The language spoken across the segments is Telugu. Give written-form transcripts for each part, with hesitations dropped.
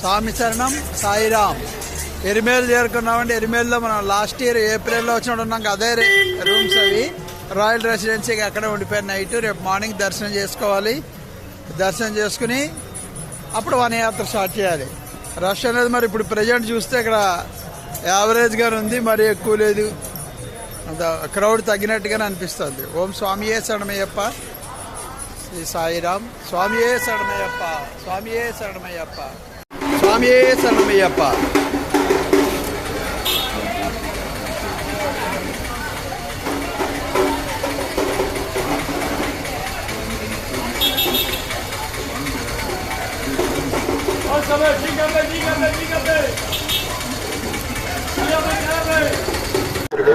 స్వామి శరణం సాయిరామ్. ఎరిమేలు చేరుకున్నామండి. ఎరిమేలులో మనం లాస్ట్ ఇయర్ ఏప్రిల్లో వచ్చినప్పుడు ఉన్నాం. అదే రూమ్స్ అవి రాయల్ రెసిడెన్సీకి అక్కడే ఉండిపోయిన నైట్. రేపు మార్నింగ్ దర్శనం చేసుకోవాలి. దర్శనం చేసుకుని అప్పుడు వనయాత్ర స్టార్ట్ చేయాలి. రష్ అనేది మరి ఇప్పుడు ప్రజెంట్ చూస్తే ఇక్కడ యావరేజ్గానే ఉంది, మరీ ఎక్కువ లేదు. క్రౌడ్ తగ్గినట్టుగానే అనిపిస్తుంది. ఓం స్వామియే శరణమయ్యప్ప, శ్రీ సాయిరామ్. స్వామియే శరణమయ్యప్ప, స్వామియే శరణమయ్యప్ప, స్వామియే శరణమయ్యప్ప.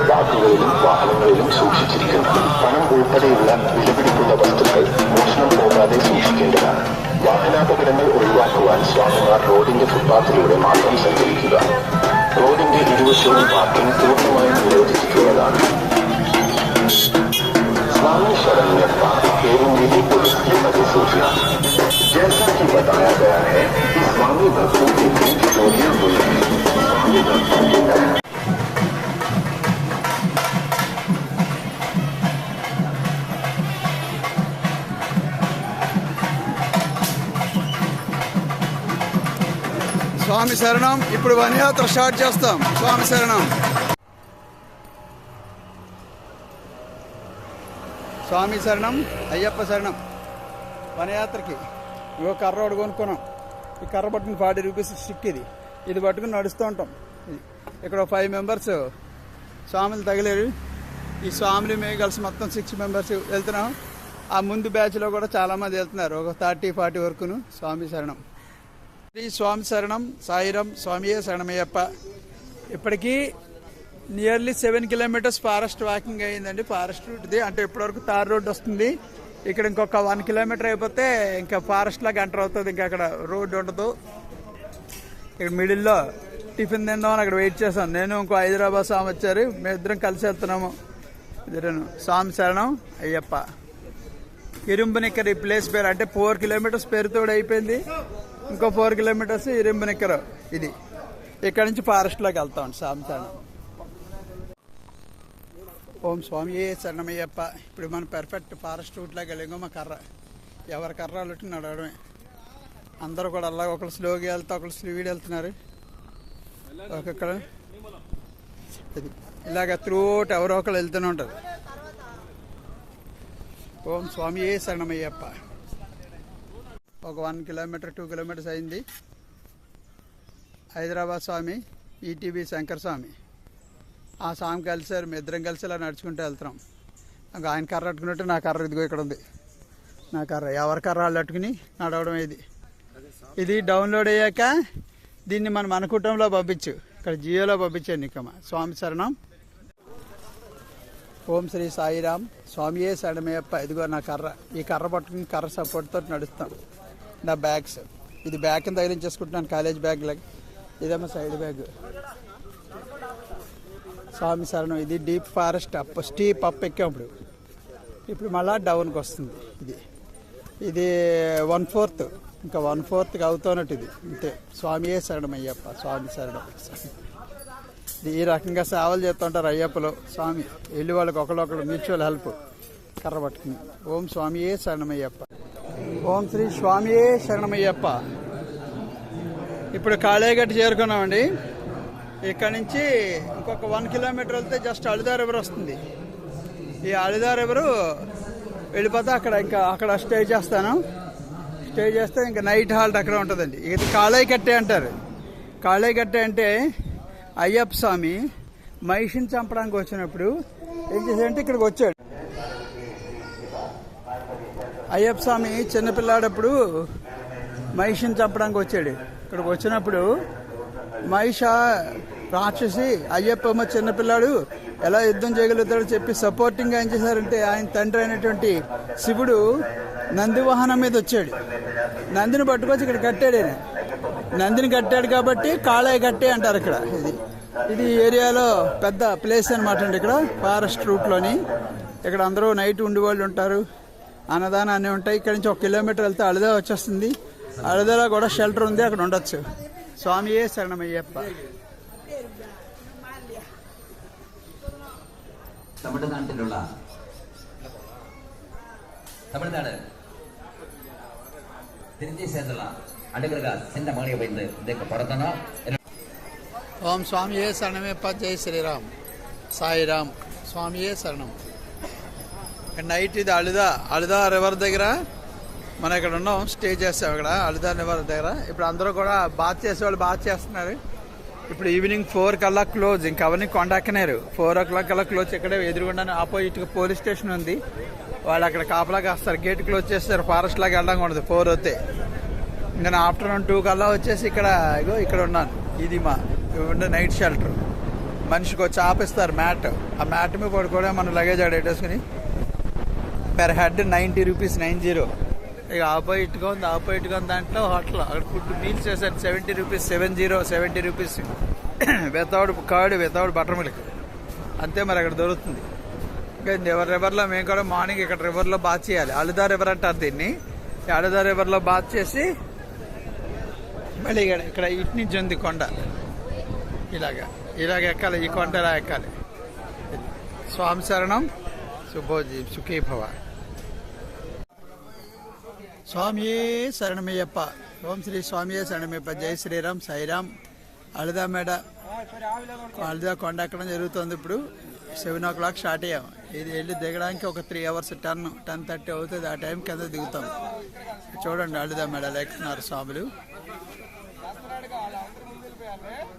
ബാഗുകളിലും വാഹനങ്ങളിലും സൂക്ഷിച്ചിരിക്കണം. പണം ഉൾപ്പെടെയുള്ള വിലപിടിപ്പുള്ള വസ്തുക്കൾ മോഷണം പോകാതെ സൂക്ഷിക്കേണ്ടതാണ്. വാഹനാപകടങ്ങൾ ഒഴിവാക്കുവാൻ സ്വാമിമാർ റോഡിന്റെ ഫുട്പാത്തിലൂടെ മാത്രം സഞ്ചരിക്കുക. റോഡിന്റെ ഇരുവശവും പാർക്കിംഗ് പൂർണ്ണമായും നിരോധിച്ചിട്ടുള്ളതാണ്. स्वामी शरणयप्पा एवं निधि पुलिस की अधिसूचना। जैसा कि बताया गया है कि स्वामी भक्तों के बीच चोरियां हुई हैं। स्वामी भक्तों के స్వామి శరణం. ఇప్పుడు వనయాత్ర స్టార్ట్ చేస్తాం. స్వామి శరణం. స్వామి శరణం, అయ్యప్ప శరణం. వనయాత్రకి ఇంకో కర్ర ఒకటి కొనుక్కున్నాం. ఈ కర్ర పట్టుకుని 40 రూపీస్ స్టిక్. ఇది పట్టుకుని నడుస్తూ ఉంటాం. ఇక్కడ 5 మెంబర్స్ స్వాములు తగిలేరు. ఈ స్వాములు మేము కలిసి మొత్తం 6 మెంబర్స్ వెళ్తున్నాం. ఆ ముందు బ్యాచ్లో కూడా చాలామంది వెళ్తున్నారు, ఒక 30-40 వరకును. స్వామి శరణం. శ్రీ స్వామి శరణం సాయిరం. స్వామియే శరణమయ్యప్ప. ఇప్పటికీ నియర్లీ 7 కిలోమీటర్స్ ఫారెస్ట్ వాకింగ్ అయ్యిందండి. ఫారెస్ట్ రూట్ది అంటే ఇప్పటివరకు తార్ రోడ్ వస్తుంది. ఇక్కడ ఇంకొక 1 కిలోమీటర్ అయిపోతే ఇంకా ఫారెస్ట్ లాగా ఎంటర్ అవుతుంది. ఇంకా అక్కడ రోడ్డు ఉండదు. ఇక్కడ మిడిల్లో టిఫిన్ తిందామని అక్కడ వెయిట్ చేశాను. నేను ఇంకో హైదరాబాద్ స్వామి వచ్చారు. మేమిద్దరం కలిసి వెళ్తున్నాము. ఇద్దరు స్వామి శరణం అయ్యప్ప. ఇరుంబనిక్కర ఈ ప్లేస్ పేరు. అంటే 4 కిలోమీటర్స్ పేరుతో అయిపోయింది. ఇంకో 4 కిలోమీటర్స్ ఇరుంబనిక్కర. ఇది ఇక్కడ నుంచి ఫారెస్ట్లోకి వెళ్తాం. స్వామి శరణం. ఓం స్వామియే శరణమయ్యప్ప. ఇప్పుడు మనం పర్ఫెక్ట్ ఫారెస్ట్ రూట్లోకి వెళ్ళాం. మా కర్ర ఎవరి కర్ర అల్లటి నడవడమే. అందరూ కూడా అలాగే ఒకరు స్లోగా వెళ్తా, ఒకరు స్పీడ్ వెళ్తున్నారు. ఒక్కొక్కరు ఇది ఇలాగ త్రూట్ ఎవరో ఒకరు వెళ్తూనే ఉంటారు. ఓం స్వామియే శరణమయ్యప్ప. ఒక 1 కిలోమీటర్ 2 కిలోమీటర్స్ అయింది. హైదరాబాద్ స్వామి, ఈటీవీ శంకర్ స్వామి. ఆ స్వామి కలిసారు. మేము ఇద్దరం కలిసి ఇలా నడుచుకుంటూ వెళ్తున్నాం. ఆయన కర్ర అట్టుకున్నట్టు నా కర్ర ఇదిగో ఇక్కడ ఉంది. నా కర్ర ఎవరి కర్ర వాళ్ళు అట్టుకుని నడవడం. ఇది డౌన్లోడ్ అయ్యాక దీన్ని మనం మన కుటుంబంలో పంపించు. ఇక్కడ జియోలో పంపించాను. నీకమ్మ స్వామి శరణం. ఓం శ్రీ సాయిరామ్. స్వామియే శరణమయ్యప్ప. ఇదిగో నా కర్ర. ఈ కర్ర పట్టుకుని కర్ర సపోర్ట్తో నడుస్తాం. నా బ్యాగ్స్ ఇది బ్యాగ్ కింద తగిలించేసుకుంటున్నాను. కాలేజ్ బ్యాగ్ లాగా. ఇదేమో సైడ్ బ్యాగ్. స్వామి శరణం. ఇది deep forest up steep up ఎక్కాం. ఇప్పుడు మళ్ళా డౌన్కి వస్తుంది. ఇది 1/4 ఇంకా 1/4 అవుతున్నట్టు. ఇది అంతే. స్వామియే శరణం అయ్యప్ప. స్వామి శరణం. ఈ రకంగా సేవలు చేస్తుంటారు అయ్యప్పలో. స్వామి వెళ్ళి వాళ్ళకి ఒకళ్ళొకళ్ళు మ్యూచువల్ హెల్ప్ కర్ర పట్టుకుని. ఓం స్వామియే శరణమయ్యప్ప. ఓం శ్రీ స్వామియే శరణమయ్యప్ప. ఇప్పుడు కాళేగట్టు చేరుకున్నామండి. ఇక్కడ నుంచి ఇంకొక 1 కిలోమీటర్ వెళ్తే జస్ట్ అళిదా రివర్ వస్తుంది. ఈ అళిదా రివరు వెళ్ళిపోతే అక్కడ స్టే చేస్తాను. స్టే చేస్తే ఇంకా నైట్ హాల్ట్ అక్కడ ఉంటుందండి. ఇది కాళేగట్టే అంటారు. కాళేగట్టే అంటే అయ్యప్ప స్వామి మహిషిని చంపడానికి వచ్చినప్పుడు ఏం చేశాడంటే ఇక్కడికి వచ్చాడు. అయ్యప్ప స్వామి చిన్నపిల్లాడప్పుడు మహిషిని చంపడానికి వచ్చాడు. ఇక్కడికి వచ్చినప్పుడు మహిష రాక్షసి, అయ్యప్ప చిన్నపిల్లాడు ఎలా యుద్ధం చేయగలుగుతాడో చెప్పి సపోర్టింగ్గా ఏం చేశారంటే ఆయన తండ్రి అయినటువంటి శివుడు నంది వాహనం మీద వచ్చాడు. నందిని పట్టుకొచ్చి ఇక్కడ కట్టాడు. ఆయన నందిని కట్టాడు కాబట్టి కాళయ్య గట్టే అంటారు. ఇక్కడ ఇది ఏరియాలో పెద్ద ప్లేస్ అనమాట అండి. ఇక్కడ ఫారెస్ట్ రూట్లోని ఇక్కడ అందరూ నైట్ ఉండేవాళ్ళు ఉంటారు. అన్నదానం అన్నీ ఉంటాయి. ఇక్కడ నుంచి 1 కిలోమీటర్ వెళ్తే అళిదా వచ్చేస్తుంది. అళిదాలో కూడా షెల్టర్ ఉంది, అక్కడ ఉండొచ్చు. స్వామియే శరణమయ్యప్ప. തമിഴ്നാട്ടിലുള്ള തമിഴ്നാട് തിരുത്തി ചേർന്നുള്ള അടുക്കക ചിന്ത മണി പോയിട്ട് ഇതൊക്കെ പുറത്തണം. ఓం స్వామియే శరణమయ్యప్ప. జై శ్రీరామ్ సాయిరామ్. స్వామియే శరణం. నైట్ ఇది అళుదా రివర్ దగ్గర మనం ఇక్కడ ఉన్నాం, స్టే చేస్తాం ఇక్కడ అళుదా రివర్ దగ్గర. ఇప్పుడు అందరూ కూడా బాత్ చేసేవాళ్ళు బాత్ చేస్తున్నారు. ఇప్పుడు ఈవినింగ్ 4 కల్లా క్లోజ్. ఇంకా అవన్నీ కొండెక్కనేరు. 4 o'clock కల్లా క్లోజ్. ఇక్కడే ఎదురుగుండా ఆపోజిట్గా పోలీస్ స్టేషన్ ఉంది. వాళ్ళు అక్కడ కాపలాగా వస్తారు. గేట్ క్లోజ్ చేస్తారు. ఫారెస్ట్ లాగా వెళ్ళడం ఉండదు 4 అవుతే. ఇంకా ఆఫ్టర్నూన్ 2 కల్లా వచ్చేసి ఇక్కడ ఉన్నాను. ఇది మా ఉండే నైట్ షెల్టర్. మనిషికి వచ్చి ఆపిస్తారు మ్యాట్. ఆ మ్యాట్ మీద పడుకోవడం మన లగేజ్ ఆడేటేసుకుని పెర్ హెడ్ 90 రూపీస్ 90. ఇక ఆపోజిట్గా ఉంది దాంట్లో హోటల్. అక్కడ ఫుడ్ మీల్స్ చేశారు 70 rupees 70 rupees without curd without butter milk. అంతే మరి అక్కడ దొరుకుతుంది. ఇంకా రివర్లో మేము కూడా మార్నింగ్ ఇక్కడ రివర్లో బాత్ చేయాలి. అళుదా రివర్ అంటారు దీన్ని. అళుదా రివర్లో బాత్ చేసి మళ్ళీ ఇక్కడ ఇటు నుంచి ఉంది కొండ. ఇలాగ ఎక్కాలి. ఈ కొండ ఇలా ఎక్కాలి. స్వామి శరణం. శుభోజీ సుఖీ భవ. స్వామియే శరణమయ్యప్ప. ఓం శ్రీ స్వామియే శరణమయ్యప్ప. జై శ్రీరామ్ సాయిరామ్. అళుదా అళుదా కొండ ఎక్కడం జరుగుతుంది. ఇప్పుడు 7 o'clock స్టార్ట్ అయ్యాం. ఇది వెళ్ళి దిగడానికి ఒక 3 hours 10:30 అవుతుంది. ఆ టైం కింద దిగుతాం. చూడండి అళుదా ఎలా ఎక్కుతున్నారు స్వాములు.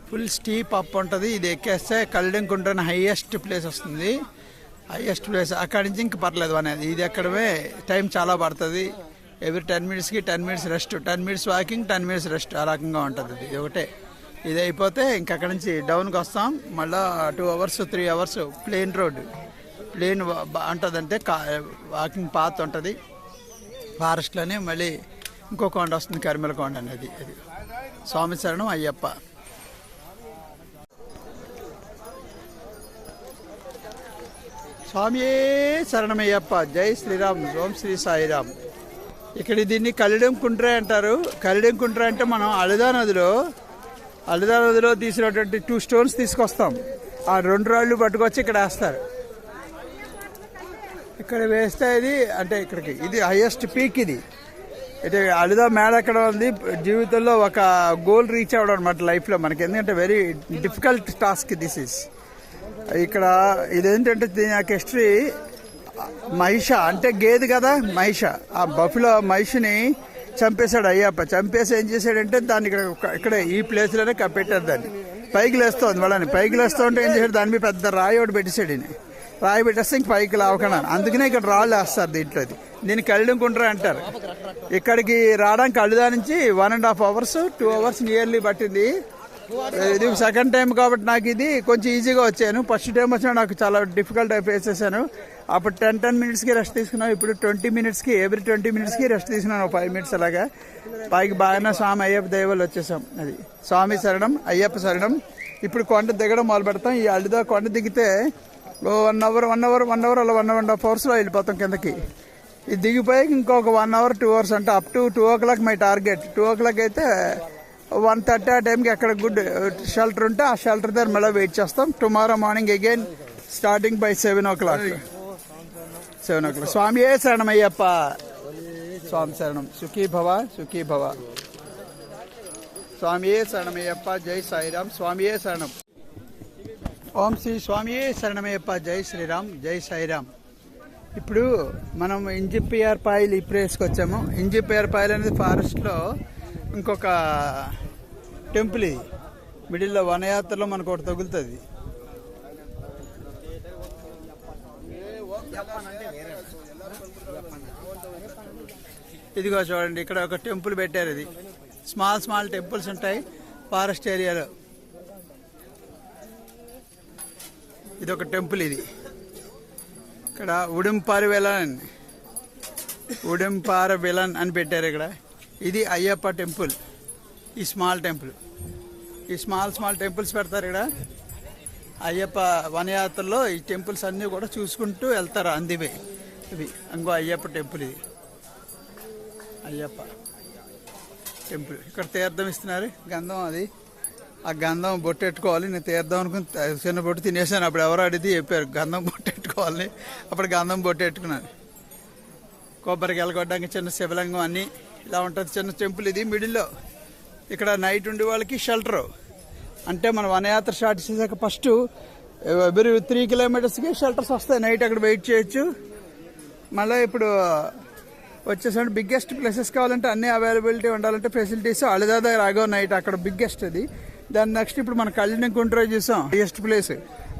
ఫుల్ స్టీప్ అప్ ఉంటుంది. ఇది ఎక్కేస్తే కళ్ళెంకుంటున్న హైయెస్ట్ ప్లేస్ వస్తుంది. హైయెస్ట్ ప్లేస్ అక్కడి నుంచి ఇంక పర్లేదు అనేది. ఇది ఎక్కడమే టైం చాలా పడుతుంది. Every 10 minutesకి 10 minutes rest, 10 minutes walking, 10 minutes rest. ఆ రకంగా ఉంటుంది. ఇది ఒకటే. ఇది అయిపోతే ఇంకక్కడి నుంచి డౌన్కి వస్తాం. మళ్ళీ 2 hours 3 hours plain road. Plain ఉంటుందంటే వాకింగ్ పాత్ ఉంటుంది ఫారెస్ట్లోనే. మళ్ళీ ఇంకో కొండ వస్తుంది కరిమల కొండ అనేది. అది స్వామి శరణం అయ్యప్ప. స్వామియే శరణమయ్యప్ప. జై శ్రీరామ్. ఓం శ్రీ సాయిరామ్. ఇక్కడ దీన్ని కలిడెం కుంట్రా అంటారు. కలిడెం కుంట్రా అంటే మనం అళుదా నదిలో తీసినటువంటి 2 stones తీసుకొస్తాం. ఆ 2 రాళ్ళు పట్టుకొచ్చి ఇక్కడ వేస్తారు. ఇక్కడ వేస్తే ఇది అంటే ఇక్కడికి ఇది హైయెస్ట్ పీక్. ఇది అళుదా మేడ ఎక్కడ ఉంది. జీవితంలో ఒక గోల్ రీచ్ అవ్వడం అనమాట లైఫ్లో మనకి. ఎందుకంటే very difficult task this is. ఇక్కడ ఇదేంటంటే దీని యొక్క హిస్టరీ, మహిష అంటే గేదె కదా, మహిష. ఆ బఫెలో మహిషని చంపేశాడు అయ్యప్ప. చంపేసి ఏం చేశాడంటే దాన్ని ఇక్కడ ఈ ప్లేస్లోనే పెట్టారు. దాన్ని పైకి లేస్తుంది. వాళ్ళని పైకి లేస్తూ ఉంటే ఏం చేశాడు, దాని మీద పెద్ద రాయి ఒకటి పెట్టేశాడు. రాయి పెట్టేస్తే ఇంక పైకి లావకుండా. అందుకనే ఇక్కడ రాళ్ళు వేస్తారు దీంట్లో. దీన్ని కళ్ళెంకుంట్రా అంటారు. ఇక్కడికి రావడానికి అళుదా నుంచి 1.5 hours 2 hours నియర్లీ పట్టింది. ఇది సెకండ్ టైం కాబట్టి నాకు ఇది కొంచెం ఈజీగా వచ్చాను. ఫస్ట్ టైం వచ్చినా నాకు చాలా డిఫికల్ట్ ఫేస్ చేశాను. అప్పుడు 10 minutesకి రెస్ట్ తీసుకున్నాను. ఇప్పుడు 20 minutesకి ఎవ్రీ 20 minutesకి రెస్ట్ తీసుకున్నాను. 5 minutes అలాగా. పైకి బాగానే స్వామి అయ్యప్ప దైవాలు వచ్చేసాం. అది స్వామి శరణం అయ్యప్ప శరణం. ఇప్పుడు కొండ దిగడం మొదలు పెడతాం. ఈ అళుదా కొండ దిగితే 1 hour అలా 1.5 hours వెళ్ళిపోతాం కిందకి. ఇది దిగిపోయి ఇంకొక 1 hour 2 hours అంటే up to 2 o'clock my target. 2 o'clock అయితే 1:30 ఆ టైంకి ఎక్కడ గుడ్ షెల్టర్ ఉంటే ఆ షెల్టర్ దగ్గర మళ్ళీ వెయిట్ చేస్తాం. Tomorrow morning again starting by 7 o'clock. స్వామియే శరణమయ్యప్ప. స్వామి శరణం. సుఖీ భవ సుఖీ భవ. స్వామియే శరణమయ్యప్ప. జై సాయిరామ్. స్వామియే శరణం. ఓం శ్రీ స్వామియే శరణమయ్యప్ప. జై శ్రీరామ్. జై సాయిరామ్. ఇప్పుడు మనం ఇంజిపిఆర్ పాయల్ ఈ ప్లేస్కి వచ్చాము. ఇంజిపిఆర్ పాయల్ అనేది ఫారెస్ట్లో ఇంకొక టెంపుల్. ఇది మిడిల్లో వనయాత్రలో మనకు ఒకటి తగులుతుంది. ఇదిగో చూడండి, ఇక్కడ ఒక టెంపుల్ పెట్టారు. ఇది స్మాల్ టెంపుల్స్ ఉంటాయి ఫారెస్ట్ ఏరియాలో. ఇది ఒక టెంపుల్. ఇది ఇక్కడ ఉడింపార విలన్ అని పెట్టారు ఇక్కడ. ఇది అయ్యప్ప టెంపుల్. ఈ స్మాల్ టెంపుల్. ఈ స్మాల్ టెంపుల్స్ పెడతారు ఇక్కడ. అయ్యప్ప వనయాత్రలో ఈ టెంపుల్స్ అన్నీ కూడా చూసుకుంటూ వెళ్తారు. అందివే ఇవి. ఇంకో అయ్యప్ప టెంపుల్. ఇది అయ్యప్ప టెంపుల్. ఇక్కడ తీర్థం ఇస్తున్నారు, గంధం అది. ఆ గంధం బొట్టెట్టుకోవాలి. నేను తీర్థం అనుకుని చిన్న బొట్టు తినేసాను. అప్పుడు ఎవరో అడిగితే చెప్పారు గంధం బొట్టెట్టుకోవాలని. అప్పుడు గంధం బొట్టెట్టుకున్నాను. కొబ్బరికాయలు కొట్టడానికి చిన్న శివలింగం అన్నీ ఇలా ఉంటుంది. చిన్న టెంపుల్ ఇది. మిడిల్లో ఇక్కడ నైట్ ఉండే వాళ్ళకి షెల్టరు. అంటే మన వనయాత్ర స్టార్ట్ చేసాక ఫస్ట్ ఎవ్రీ 3 కిలోమీటర్స్కి షెల్టర్స్ వస్తాయి. నైట్ అక్కడ వెయిట్ చేయొచ్చు. మళ్ళీ ఇప్పుడు వచ్చేసరికి బిగ్గెస్ట్ ప్లేసెస్ కావాలంటే అన్ని అవైలబిలిటీ ఉండాలంటే ఫెసిలిటీస్ అళిదా దగ్గర ఆగో నైట్ అక్కడ బిగ్గెస్ట్ అది. దాని నెక్స్ట్ ఇప్పుడు మన కళ్యాణి కుంట్రో చూసాం, బిగ్గెస్ట్ ప్లేస్.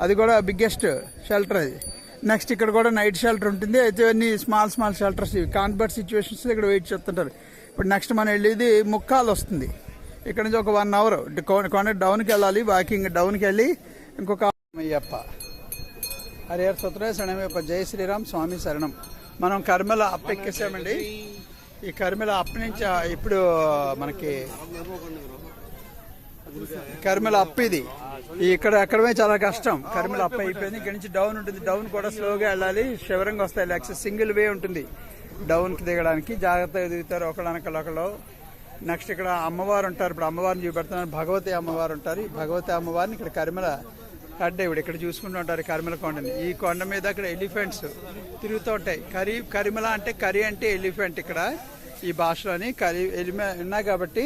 అది కూడా బిగ్గెస్ట్ షెల్టర్ అది. నెక్స్ట్ ఇక్కడ కూడా నైట్ షెల్టర్ ఉంటుంది. అయితే అన్ని స్మాల్ షెల్టర్స్ ఇవి. కాన్బర్ట్ సిచ్యువేషన్స్ ఇక్కడ వెయిట్ చేస్తుంటారు. ఇప్పుడు నెక్స్ట్ మనం వెళ్ళేది ముక్కాలు వస్తుంది. ఇక్కడ నుంచి ఒక 1 అవర్ కొండ డౌన్కి వెళ్ళాలి. వాకింగ్ డౌన్కి వెళ్ళి ఇంకొక అయ్యప్ప హరిహర సుత్రే శరణమయ్యప్ప. జై శ్రీరామ్, స్వామి శరణం. మనం కర్మల అప్ ఎక్కేసామండి. ఈ కర్మల అప్ నుంచి ఇప్పుడు మనకి కర్మల అప్ ఇది. ఇక్కడ ఎక్కడమే చాలా కష్టం. కర్మల అప్ అయిపోయింది. ఇక్కడ నుంచి డౌన్ ఉంటుంది. డౌన్ కూడా స్లోగా వెళ్ళాలి. శివరంగా వస్తాయి. యాక్సెస్ సింగిల్ వే ఉంటుంది డౌన్కి దిగడానికి. జాగ్రత్తగా దిగుతారు ఒకళ్ళనొకళ్ళు. నెక్స్ట్ ఇక్కడ అమ్మవారు ఉంటారు. ఇప్పుడు అమ్మవారిని చూపెడుతున్నారు. భగవతి అమ్మవారు ఉంటారు. ఈ భగవతి అమ్మవారిని ఇక్కడ కర్మల హెడ్ ఇక్కడ చూసుకుంటూ ఉంటారు. కరిమల కొండని. ఈ కొండ మీద అక్కడ ఎలిఫెంట్స్ తిరుగుతూ ఉంటాయి. కరిమల అంటే కరి అంటే ఎలిఫెంట్. ఇక్కడ ఈ భాషలోని ఉన్నాయి కాబట్టి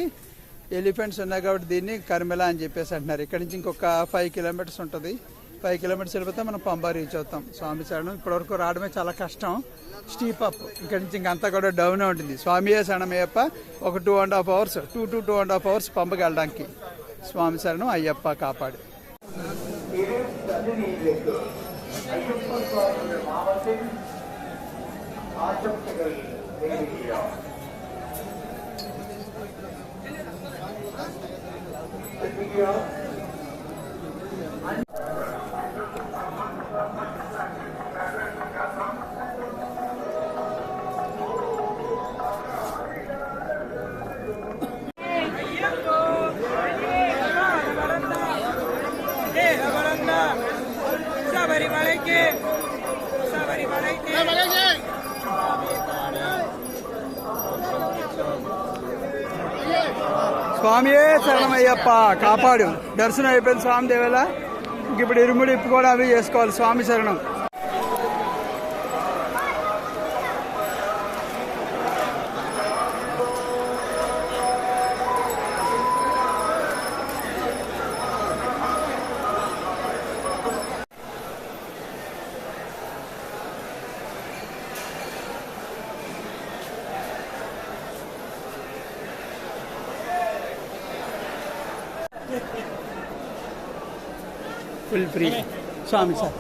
ఎలిఫెంట్స్ ఉన్నాయి కాబట్టి దీన్ని కరిమల అని చెప్పేసి అంటున్నారు. ఇక్కడ నుంచి ఇంకొక 5 కిలోమీటర్స్ ఉంటుంది. 5 కిలోమీటర్స్ వెళ్ళిపోతే మనం పంబా రీచ్ అవుతాం. స్వామి శరణం. ఇప్పటివరకు రావడమే చాలా కష్టం. Steep up. ఇక్కడ నుంచి ఇంకంతా కూడా డౌన్ ఉంటుంది. స్వామియే శరణమయ్యప్ప. ఒక 2.5 అవర్స్ 2.5 అవర్స్ పంపకి వెళ్ళడానికి. స్వామి శరణం, అయ్యప్ప కాపాడు. స్వామియే శరణమయ్యప్ప కాపాడు. దర్శనం అయిపోయింది స్వామి దేవల. ఇంక ఇప్పుడు ఇరుముడి ఇప్పు కూడా అవి చేసుకోవాలి. స్వామి శరణం. Full free. స్వామి సార్.